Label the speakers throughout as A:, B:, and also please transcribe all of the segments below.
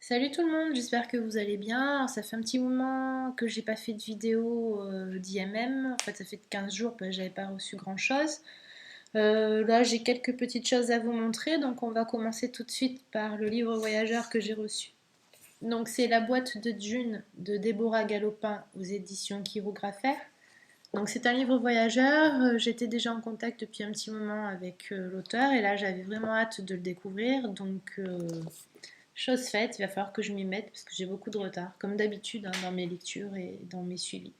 A: Salut tout le monde, j'espère que vous allez bien. Ça fait un petit moment que j'ai pas fait de vidéo d'IMM. En fait, ça fait 15 jours que j'avais pas reçu grand-chose. Là, j'ai quelques petites choses à vous montrer, donc on va commencer tout de suite par le livre voyageur que j'ai reçu. Donc c'est La boîte de Dune de Déborah Galopin aux éditions Chirographer. Donc c'est un livre voyageur. J'étais déjà en contact depuis un petit moment avec l'auteur et là j'avais vraiment hâte de le découvrir. Chose faite, il va falloir que je m'y mette parce que j'ai beaucoup de retard, comme d'habitude, hein, dans mes lectures et dans mes suivis.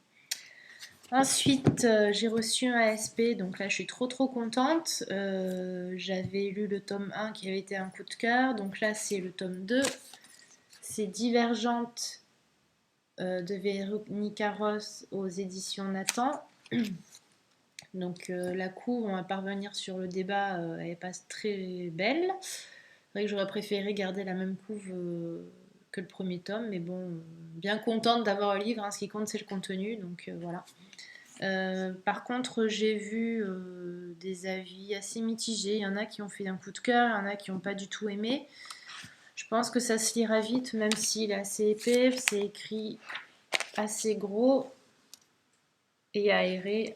A: Ensuite, j'ai reçu un ASP, donc là je suis trop contente. J'avais lu le tome 1 qui avait été un coup de cœur, donc là c'est le tome 2. C'est Divergente de Véronica Ross aux éditions Nathan. Donc la couve, on va parvenir sur le débat, elle n'est pas très belle. C'est vrai que j'aurais préféré garder la même couve que le premier tome, mais bon, bien contente d'avoir un livre, hein, ce qui compte c'est le contenu, donc voilà. Par contre, j'ai vu des avis assez mitigés. Il y en a qui ont fait un coup de cœur, il y en a qui n'ont pas du tout aimé. Je pense que ça se lira vite, même s'il est assez épais, c'est écrit assez gros et aéré.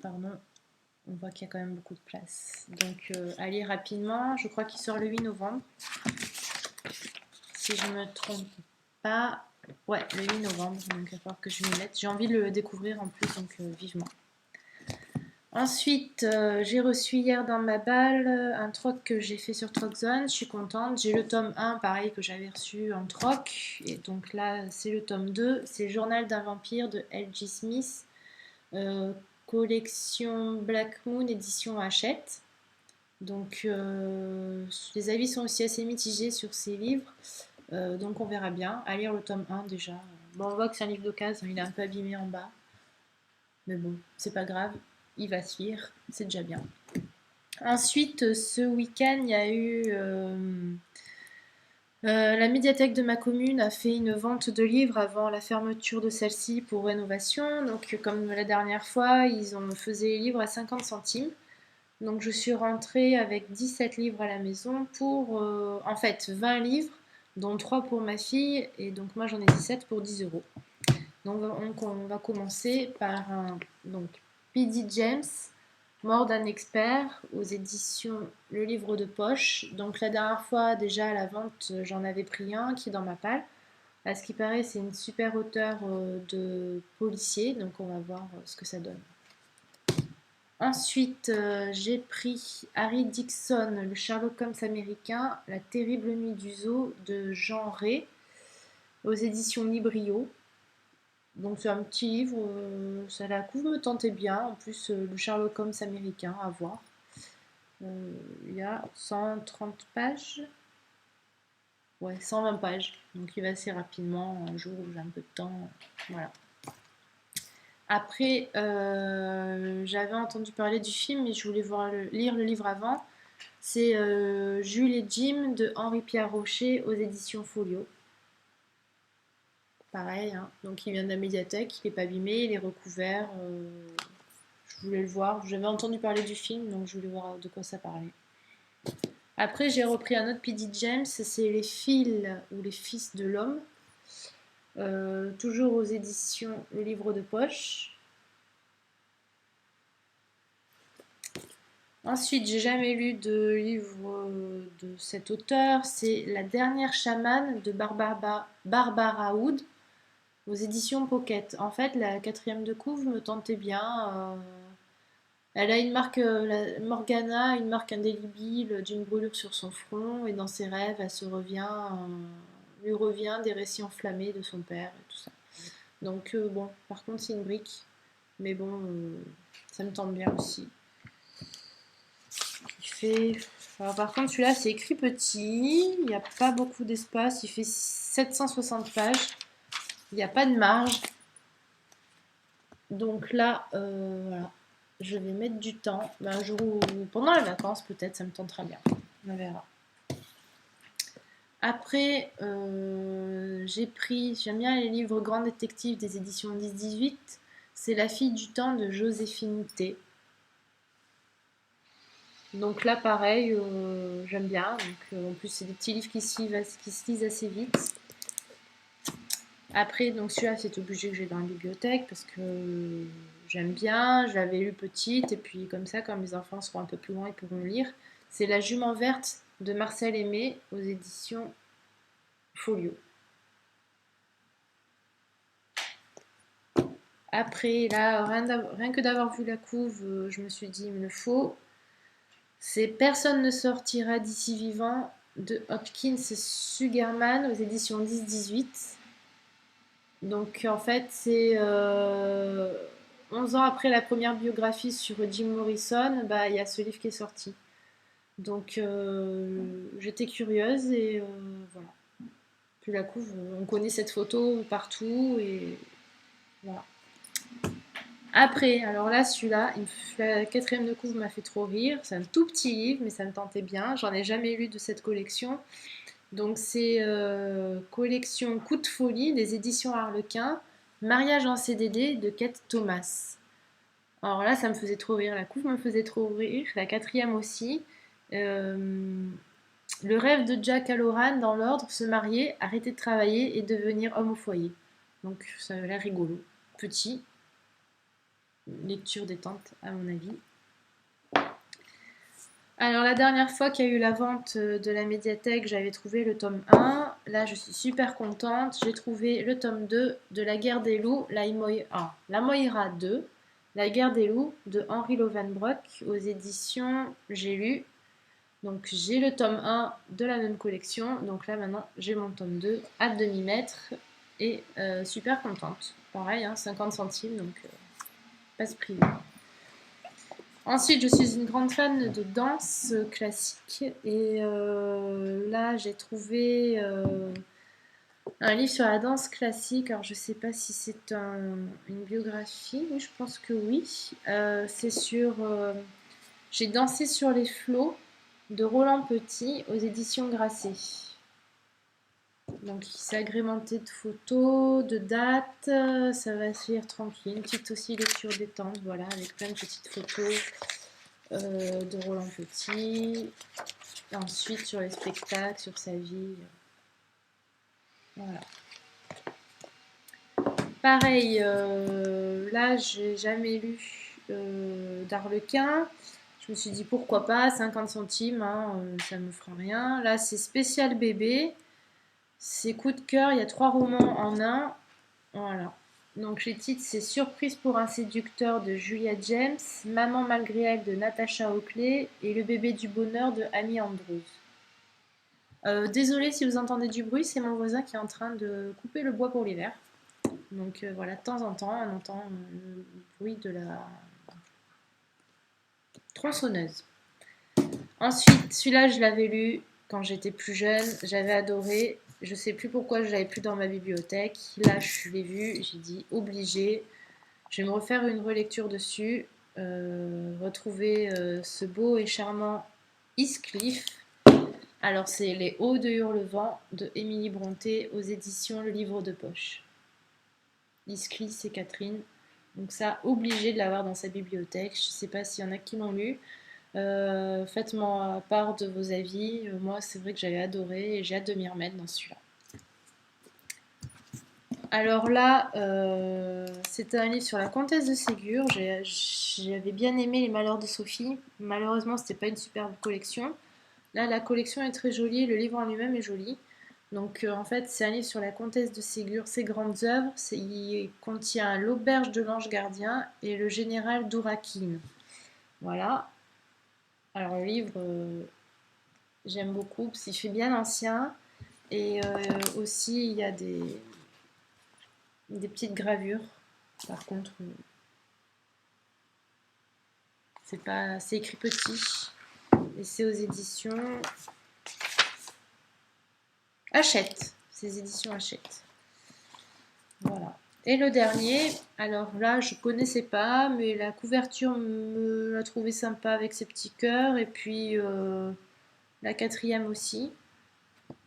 A: Pardon, on voit qu'il y a quand même beaucoup de place. Donc, à lire rapidement. Je crois qu'il sort le 8 novembre. Si je me trompe pas. Ouais, le 8 novembre, donc il va falloir que je m'y mette. J'ai envie de le découvrir en plus, donc vivement. Ensuite, j'ai reçu hier dans ma balle un troc que j'ai fait sur TrocZone. Je suis contente. J'ai le tome 1, pareil, que j'avais reçu en troc. Et donc là, c'est le tome 2. C'est Journal d'un vampire de L.J. Smith. Collection Black Moon, édition Hachette. Donc les avis sont aussi assez mitigés sur ces livres. Donc on verra bien. À lire le tome 1 déjà. Bon, on voit que c'est un livre d'occasion, il est un peu abîmé en bas. Mais bon, c'est pas grave, il va se lire, c'est déjà bien. Ensuite, ce week-end, il y a eu la médiathèque de ma commune a fait une vente de livres avant la fermeture de celle-ci pour rénovation. Donc, comme la dernière fois, ils ont faisait les livres à 50 centimes. Donc, je suis rentrée avec 17 livres à la maison pour, en fait, 20 livres, dont 3 pour ma fille. Et donc, moi, j'en ai 17 pour 10 euros. Donc, on va commencer par un donc, P.D. James, Mort d'un expert, aux éditions Le Livre de Poche. Donc la dernière fois, déjà à la vente, j'en avais pris un qui est dans ma palle. À ce qui paraît, c'est une super auteure de policier, donc on va voir ce que ça donne. Ensuite, j'ai pris Harry Dixon, le Sherlock Holmes américain, La terrible nuit du zoo de Jean Ray, aux éditions Librio. Donc c'est un petit livre, ça la couve me tentait bien. En plus, le Sherlock Holmes américain, à voir. Il y a 130 pages. Ouais, 120 pages. Donc il va assez rapidement, un jour où j'ai un peu de temps. Voilà. Après, j'avais entendu parler du film, mais je voulais lire le livre avant. C'est Jules et Jim de Henri-Pierre Rocher aux éditions Folio. Pareil, hein. Donc il vient de la médiathèque, il n'est pas abîmé, il est recouvert. Je voulais le voir. J'avais entendu parler du film, donc je voulais voir de quoi ça parlait. Après, j'ai repris un autre P.D. James, c'est Les fils ou les fils de l'homme. Toujours aux éditions Le Livre de Poche. Ensuite, j'ai jamais lu de livre de cet auteur. C'est La dernière chamane de Barbara Wood aux éditions Pocket. En fait, la quatrième de couve me tentait bien. Elle a une marque, Morgana, une marque indélébile d'une brûlure sur son front, et dans ses rêves, lui revient des récits enflammés de son père et tout ça. Donc bon, par contre c'est une brique, mais bon, ça me tente bien aussi. Il fait... Alors, par contre celui-là c'est écrit petit, il n'y a pas beaucoup d'espace, il fait 760 pages, il n'y a pas de marge. Donc là, voilà, je vais mettre du temps. Un jour où, pendant les vacances, peut-être, ça me tentera bien. On verra. Après, j'aime bien les livres Grand Détective des éditions 10-18. C'est La fille du temps de Joséphine T. Donc là, pareil, j'aime bien. Donc, en plus, c'est des petits livres qui se lisent assez vite. Après, donc celui-là, c'est obligé que j'ai dans la bibliothèque parce que j'aime bien. Je l'avais lu petite et puis comme ça, quand mes enfants seront un peu plus grands, ils pourront le lire. C'est La Jument verte de Marcel Aimé aux éditions Folio. Après, là, rien que d'avoir vu la couve, je me suis dit, il me le faut. C'est Personne ne sortira d'ici vivant de Hopkins et Sugerman aux éditions 10-18. Donc en fait, c'est 11 ans après la première biographie sur Jim Morrison, bah, il y a ce livre qui est sorti. Donc j'étais curieuse et voilà. Puis la couve, on connaît cette photo partout et voilà. Après, alors là, celui-là, la quatrième de couve m'a fait trop rire. C'est un tout petit livre, mais ça me tentait bien. J'en ai jamais lu de cette collection. Donc c'est collection Coup de folie des éditions Harlequin, Mariage en CDD de Kate Thomas. Alors là, ça me faisait trop rire. La couve me faisait trop rire. La quatrième aussi. Euh, le rêve de Jack Halloran dans l'ordre, se marier, arrêter de travailler et devenir homme au foyer. Donc ça a l'air rigolo. Petit, lecture détente à mon avis. Alors la dernière fois qu'il y a eu la vente de la médiathèque, j'avais trouvé le tome 1. Là, je suis super contente. J'ai trouvé le tome 2 de La guerre des loups, La Moira 2, La guerre des loups de Henri Lovenbrock aux éditions J'ai lu. Donc j'ai le tome 1 de la même collection. Donc là maintenant j'ai mon tome 2, hâte de m'y mettre et super contente. Pareil, hein, 50 centimes, donc pas se priver. Ensuite, je suis une grande fan de danse classique et là j'ai trouvé un livre sur la danse classique. Alors je sais pas si c'est une biographie, oui je pense que oui. C'est sur J'ai dansé sur les flots de Roland Petit aux éditions Grasset. Donc il s'est agrémenté de photos, de dates, ça va se lire tranquille. Une petite aussi lecture détente, voilà, avec plein de petites photos de Roland Petit. Et ensuite sur les spectacles, sur sa vie. Voilà. Pareil, là j'ai jamais lu d'Arlequin. Je me suis dit pourquoi pas, 50 centimes, hein, ça me fera rien. Là c'est spécial bébé. C'est coup de cœur, il y a 3 romans en un. Voilà. Donc les titres, c'est Surprise pour un séducteur de Julia James, Maman malgré elle de Natasha Oakley et Le bébé du bonheur de Amy Andrews. Désolée si vous entendez du bruit, c'est mon voisin qui est en train de couper le bois pour l'hiver. Donc voilà, de temps en temps, on entend le bruit de la tronçonneuse. Ensuite, celui-là, je l'avais lu quand j'étais plus jeune, j'avais adoré. Je sais plus pourquoi je l'avais plus dans ma bibliothèque. Là, je l'ai vu, j'ai dit obligé. Je vais me refaire une relecture dessus, retrouver ce beau et charmant Heathcliff. Alors, c'est Les Hauts de Hurlevent de Émilie Brontë aux éditions Le Livre de Poche. Heathcliff, c'est Catherine. Donc, ça, obligé de l'avoir dans sa bibliothèque. Je ne sais pas s'il y en a qui l'ont lu. Faites-moi part de vos avis. Moi, c'est vrai que j'avais adoré et j'ai hâte de m'y remettre dans celui-là. Alors là, c'était un livre sur la comtesse de Ségur. J'avais bien aimé Les Malheurs de Sophie. Malheureusement, c'était pas une superbe collection. Là, la collection est très jolie, le livre en lui-même est joli. Donc, en fait, c'est un livre sur la comtesse de Ségur, ses grandes œuvres. Il contient L'auberge de l'ange gardien et Le général d'Ouraquine. Voilà. Alors, le livre, j'aime beaucoup parce qu'il fait bien ancien. Et aussi, il y a des petites gravures. Par contre, c'est écrit petit et c'est aux éditions Hachette. Ces éditions Hachette. Voilà. Et le dernier, alors là, je connaissais pas, mais la couverture me l'a trouvé sympa avec ses petits cœurs et puis la quatrième aussi.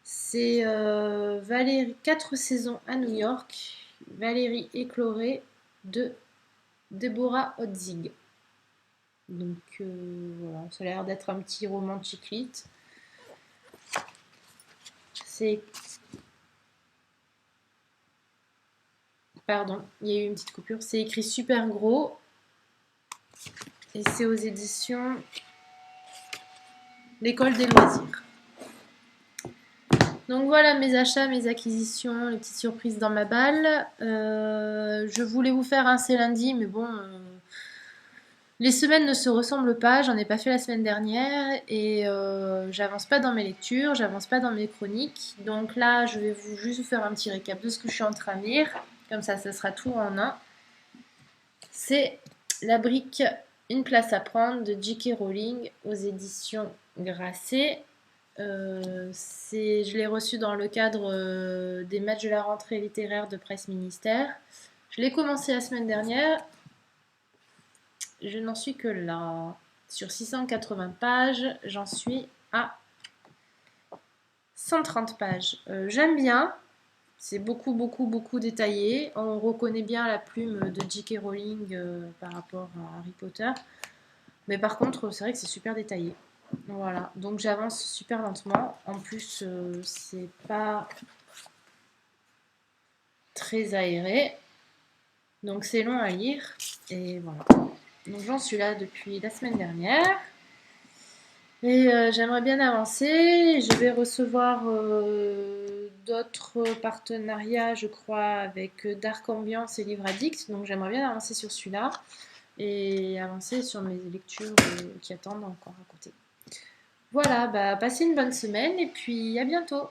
A: C'est Valérie 4 saisons à New York, Valérie éclorée de Deborah Otzig. Donc voilà, ça a l'air d'être un petit roman chick-lit. C'est... Pardon, il y a eu une petite coupure. C'est écrit super gros. Et c'est aux éditions L'École des loisirs. Donc voilà mes achats, mes acquisitions, les petites surprises dans ma balle. Je voulais vous faire un c'est lundi, mais bon, les semaines ne se ressemblent pas. J'en ai pas fait la semaine dernière et j'avance pas dans mes lectures, j'avance pas dans mes chroniques. Donc là, je vais juste vous faire un petit récap de ce que je suis en train de lire. Comme ça sera tout en un. C'est La brique, une place à prendre de J.K. Rowling aux éditions Grasset. Je l'ai reçu dans le cadre des matchs de la rentrée littéraire de Presse Ministère. Je l'ai commencé la semaine dernière. Je n'en suis que là. Sur 680 pages, j'en suis à 130 pages. J'aime bien. C'est beaucoup, beaucoup, beaucoup détaillé. On reconnaît bien la plume de J.K. Rowling par rapport à Harry Potter. Mais par contre, c'est vrai que c'est super détaillé. Voilà, donc j'avance super lentement. En plus, c'est pas très aéré. Donc c'est long à lire. Et voilà. Donc j'en suis là depuis la semaine dernière. Et j'aimerais bien avancer. Je vais recevoir d'autres partenariats, je crois, avec Dark Ambiance et Livre Addict. Donc j'aimerais bien avancer sur celui-là et avancer sur mes lectures qui attendent encore à côté. Voilà, bah passez une bonne semaine et puis à bientôt.